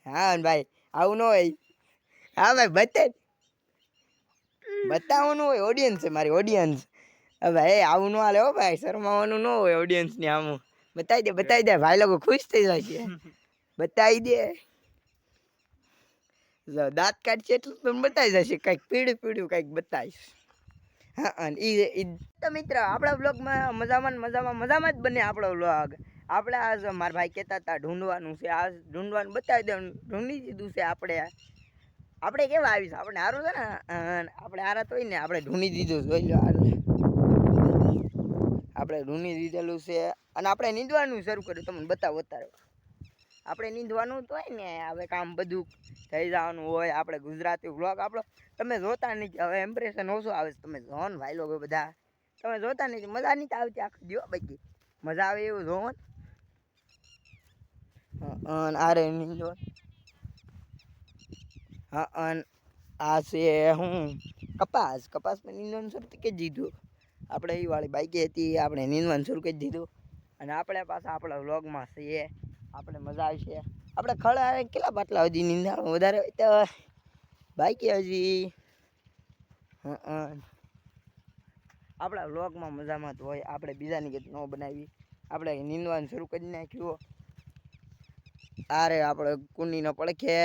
હા ભાઈ આવું ન હોય. હા ભાઈ બતાવવાનું હોય. ઓડિયન્સ છે મારી ઓડિયન્સ. હવે એ આવું ન હાલે હો ભાઈ, શરમાવાનું ન હોય ઓડિયન્સ ની આમું. બતાવી દે ભાઈ, લોકો ખુશ થઈ જાય છે. બતાવી દે, દાંત કાઢશે એટલું પણ બતાવી જશે. કઈક પીળું કઈક બતાવીશ. હા તો મિત્ર, આપણા બ્લોગમાં મજામાં જ બને આપણો બ્લોગ. આપણે આજ મારા ભાઈ કહેતા હતા ઢૂંઢવાનું છે, આ ઢૂંઢવાનું બતાવી દે. ઢૂંઢી દીધું છે. આપણે કેવા આવીશ, આપણે સારું છે ને, આપણે હારા તો હોય ને, આપણે ઢૂંઢી દીધું જોઈ લો. આપણે ઢૂંઢી દીધેલું છે અને આપણે નીંદવાનું શરૂ કર્યું. તમને બતાવો અત્યારે. આપણે નીંદવાનું તો હોય ને, હવે કામ બધું થઈ જવાનું હોય. આપણે ગુજરાતી વ્લોગ આપણો તમે જોતા નથી. હવે ઇમ્પ્રેશન ઓછું આવે છે. તમે જો ને ભાઈ લોકો બધા, તમે જોતા નથી. મજા નથી આવતી આખી જો બાકી મજા આવે એવું જોવો ને. આરે નીંદો. હા આ છે હું કપાસમાં નીંદવાનું શરૂ કરી દીધું. આપણે એ વાળી બાઈક હતી, આપણે નીંદવાનું શરૂ કરી દીધું. અને આપણે પાછા આપણા વ્લોગમાં છીએ. આપણે મજા આવશે. આપણે ખડા કેટલા બાટલા સુધી નીંદા વધારે હોય તો બાઈક હજી. આપણા વ્લોગમાં મજામાં તો હોય. આપણે બીજાની ગત ન બનાવી. આપણે નીંદવાનું શરૂ કરી નાખ્યું. અરે આપણે કુંડી ન પડખે.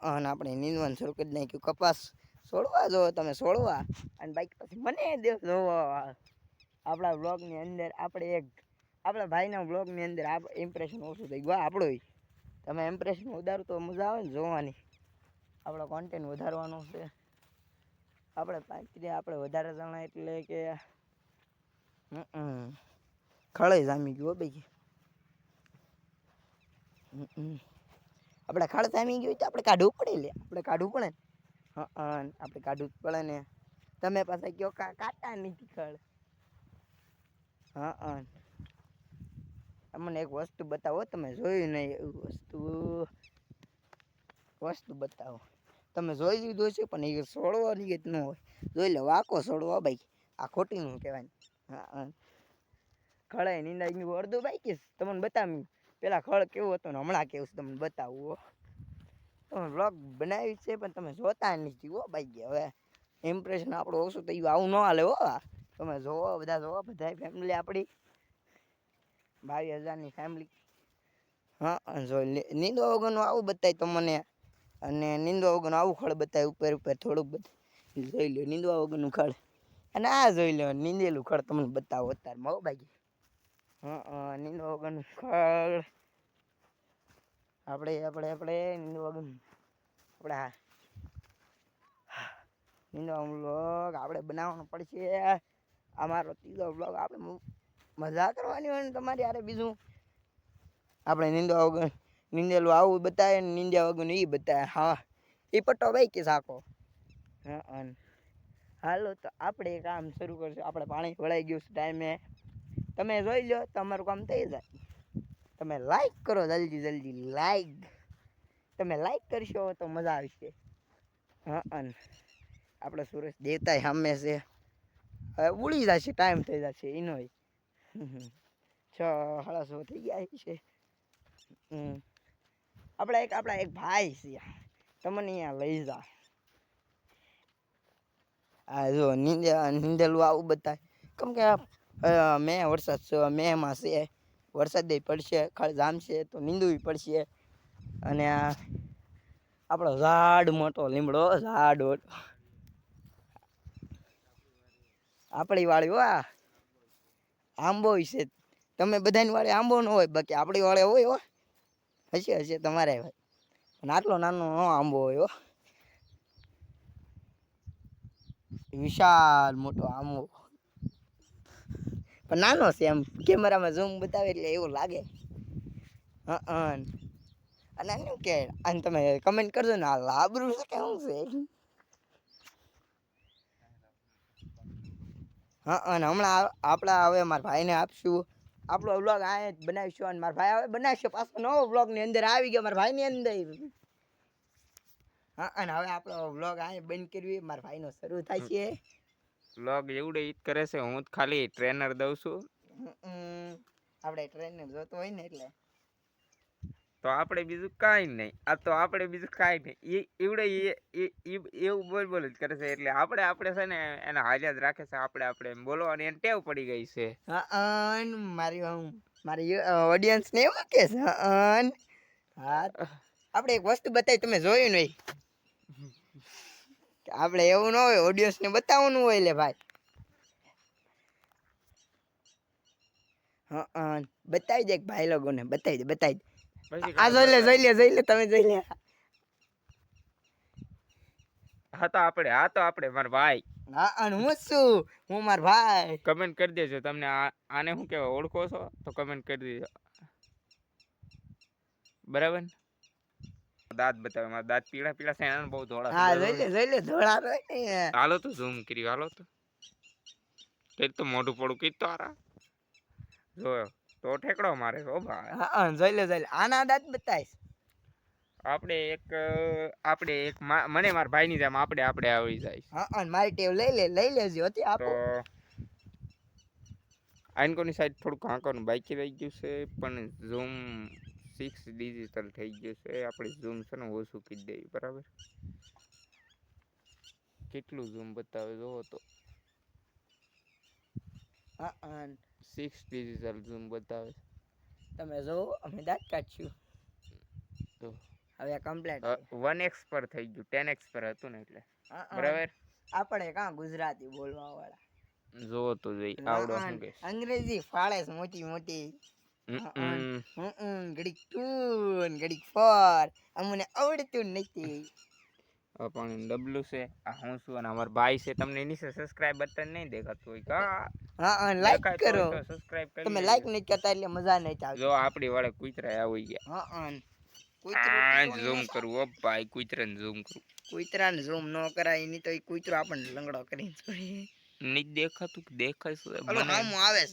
અને આપણે નીંદવાનું શરૂ કરી નાખ્યું. કપાસ છોડવા જો તમે છોડવા, અને બાઈક પછી મને દે જોવા. આપણા બ્લોગની અંદર આપણા ભાઈના બ્લોગની અંદર ઇમ્પ્રેશન ઓછું થઈ ગયું આપણું. તમે ઇમ્પ્રેશન વધારો તો મજા આવે ને જોવાની. આપણો કોન્ટેન્ટ વધારવાનો છે. આપણે વધારે જણા એટલે કે ખળે જામી ગયું ભાઈ. આપણે ખડ જામી ગયું તો આપણે કાઢવું પડે. આપણે કાઢવું પડે. આપણે કાઢવું જ પડે ને. તમે પાછા કયો કાટા નથી ખડ. તમને એક વસ્તુ બતાવો, તમે જોયું નહીં એવું વસ્તુ બતાવો. તમે જોઈ લીધું છે પણ એ છોડવાની જ ન હોય. જોઈ લો વાકો છોડવો ભાઈ, આ ખોટી નું કહેવાય. ખડાય નિંદા અડધું બાકી તમને બતાવ્યું. પેલા ખડ કેવું હતું ને હમણાં કેવું તમને બતાવવું. તમે વ્લોગ બનાવી છે પણ તમે જોતા નથી હો ભાઈ. હવે ઇમ્પ્રેશન આપણું ઓછું થઈ ગયું. આવું ન હાલે હો. તમે જોવો બધા, જોવો બધા ફેમિલી આપણી 22,000ની ફેમિલી. નીંદવા વગરનું આવું બતાય તો મને. અને નીંદવા વગરનું આવું ખડ બતાય ઉપર થોડુંક જોઈ લો નીંદવા વગરનું ખડ. અને આ જોઈ લો નીંદેલું ખડ. તમને બતાવો અત્યારમાં હો બાકી. નીંદવા વગરનું ખડ. આપણે નીંદવા વગરનું નીંદવાનો વ્લોગ આપણે બનાવવાનો પડશે. અમારો ત્રીજો વ્લોગ. આપણે મજા કરવાની હોય ને તમારી યારે બીજું. આપણે નીંદવા વગર નીંદેલું આવું બતાવે ને નીંદ્યા વગરનું એ બતાવે. હા એ પટ્ટો ભાઈ કે સાકો. હાલો તો આપણે કામ શરૂ કરશું. આપણે પાણી ભરાઈ ગયું છે ટાઈમે. તમે જોઈ લો તમારું કામ થઈ જાય. તમે લાઈક કરો જલ્દી લાઈક. તમે લાઈક કરશો તો મજા આવશે. આપણે સુરેશ દેવતા સામે છે. હવે ઉડી જશે, ટાઈમ થઈ જશે એનો. 6:30 થઈ ગયા છે. આપણા એક ભાઈ છે, તમને અહીંયા લઈ જા. જો નીંદેલું આવું બતાય. કેમ કે મેમાં છે. વરસાદ પડશે, ખડ જામશે તો નીંદવી પડશે. અને આપણો ઝાડ મોટો લીમડો ઝાડ. આપણી વાળી હો આ. આંબો છે. તમે બધાની વાળે આંબો ન હોય, બાકી આપણી વાળે હોય હો. હશે તમારે પણ આટલો નાનો ન આંબો હોય હો. વિશાળ મોટો આંબો. પણ નાનો છે એમ. કેમેરામાં ઝૂમ બતાવે એટલે એવું લાગે. અને શું કે અને તમે કમેન્ટ કરજો ને આ લાબરું છે કે શું છે. અને હમણાં હવે મારા ભાઈને આપશું. આપણો વ્લોગ આ જ બનાવીશું. અને મારા ભાઈ હવે બનાવશે પાછો નવો વ્લોગની અંદર આવી ગયો મારા ભાઈની અંદર. અને હવે આપણો વ્લોગ આ બંધ કરવી. મારા ભાઈનો શરૂ થાય છે. વ્લોગ એવડે ઈજ કરે છે. હું જ ખાલી ટ્રેનર દઉં છું. આપણે ટ્રેનર જોતો હોય ને એટલે. તો આપણે બીજું કાંઈ નહીં. આ તો આપણે બીજું કાંઈ નહીં. એવું બોલ જ કરે છે. એટલે આપણે છે ને એને હાલ્યા જ રાખે છે. આપણે એમ બોલવાની એને ટેવ પડી ગઈ છે. મારી ઓડિયન્સ ને એવું કે છે હા આપણે એક વસ્તુ બતાવી તમે જોયું નહીં આપણે એવું ન હોય ઓડિયન્સ ને બતાવવાનું હોય લે ભાઈ બતાવી દે ભાઈ લોકોને બતાવી દે પછી આ જોઈ લે તમે જોઈ લે હા તો આપણે મારા ભાઈ હું છું હું માર ભાઈ કમેન્ટ કરી દેજો તમને આને શું કહેવાય ઓળખો છો તો કમેન્ટ કરી દેજો બરાબર ને? દાંત બતાવે મારા દાંત પીળા છે એને બહુ ધોળા હા જોઈ લે ધોળા રોય ને હાલો તો ઝૂમ કર્યું હાલો તો કઈ તો મોઢું પડું કઈ તો આરા જોયો તો ઠેકડો મારે ઓ ભાઈ જોઈ લે આના દાંત બતાવીશ આપણે એક મને મારા ભાઈ ની જેમ આપણે આવી જાય મારી ટેવ લઈ લેજો હતી આપો તો આઈનકોની સાઈડ થોડુંક આંકવાનું બાકી રહી ગયું છે પણ ઝૂમ 6 ડિજિટલ થઈ ગયું છે આપણે ઝૂમ છે ને ઓછું કરી દઈએ બરાબર કેટલું ઝૂમ બતાવે જોવો તો 6 ડિજિટલ ઝૂમ બતાવે તમે જો અમે દાંત કાઢશું તો હવે કમ્પ્લીટ 1x પર થઈ ગયું 10x પર હતું ને એટલે બરાબર આપણે કાં ગુજરાતી બોલવા વાળા જોવો તો જોઈ આવડો શું કે અંગ્રેજી ફાળે છે મોટી ઘડીક 2 ઘડીક 4 અમને આવડતું નથી પણ ડબલું છે આ હું છું અને અમાર ભાઈ છે તમને નીચે સબસ્ક્રાઇબ બટન નહીં દેખાતું હોય કા લાઈક કરો સબસ્ક્રાઇબ કરી તમે લાઈક નહીં કરતા એટલે મજા નહીં આવતી જો આપણી વાળે કૂતરા આવી ગયા ઝૂમ કરું ઓ ભાઈ કૂતરાને ઝૂમ કરું કૂતરાને ઝૂમ ન કરાય એની તો કૂતરો આપણને લંગડો કરી નહીં દેખાતું દેખાય છે આમ આવે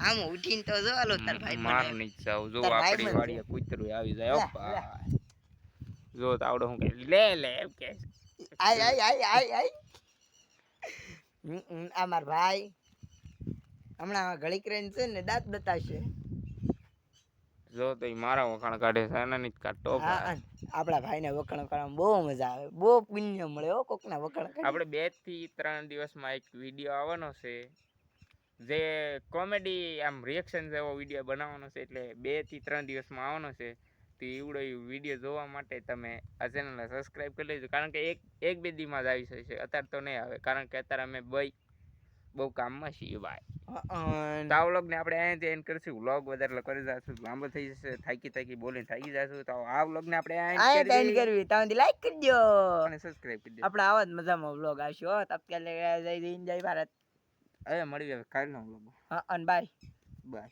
આમ ઉઠીને તો જો આલો તાર ભાઈ માર નહીં જાવ જો આપણી વાડીએ કૂતરું આવી જાય ઓ ભાઈ જો તાવડો હું કે લે એમ કે આય આ માર ભાઈ હમણાં ઘડીક રહીને છે ને દાંત બતાવશે જો તો મારા વખાણ કાઢે છે એના નહીં કાઢતો આપણા ભાઈને વખાણ કરવામાં બહુ મજા આવે બહુ પુણ્ય મળે હો કોકના વખાણ આપણે 2 થી 3 દિવસમાં એક વિડીયો આવવાનો છે જે કોમેડી આમ રિએક્શન જેવો વિડીયો બનાવવાનો છે એટલે 2 થી 3 દિવસમાં આવવાનો છે તો એવડો વિડીયો જોવા માટે તમે આ ચેનલને સબસ્ક્રાઇબ કરી લેજો કારણ કે એક બે દીમાં જ આવી શકે અત્યારે તો નહીં આવે કારણ કે અત્યારે અમે બહુ કામમાં છીએ ભાઈ તો આ વ્લોગને આપણે અહીંયાથી એન્ડ કરીશું વ્લોગ વધારે કરી જશું લાંબો થઈ જશે થાકી બોલીને થાકી જશું તો આ વ્લોગને આપણે અહીંયા એન્ડ કરવી તમે લાઈક કરી દો અને સબસ્ક્રાઇબ કરી દો આપણે આવા જ મજામાં વ્લોગ આવશે હો તબ કે જય ભારત હવે મળી કાલનો વ્લોગ બાય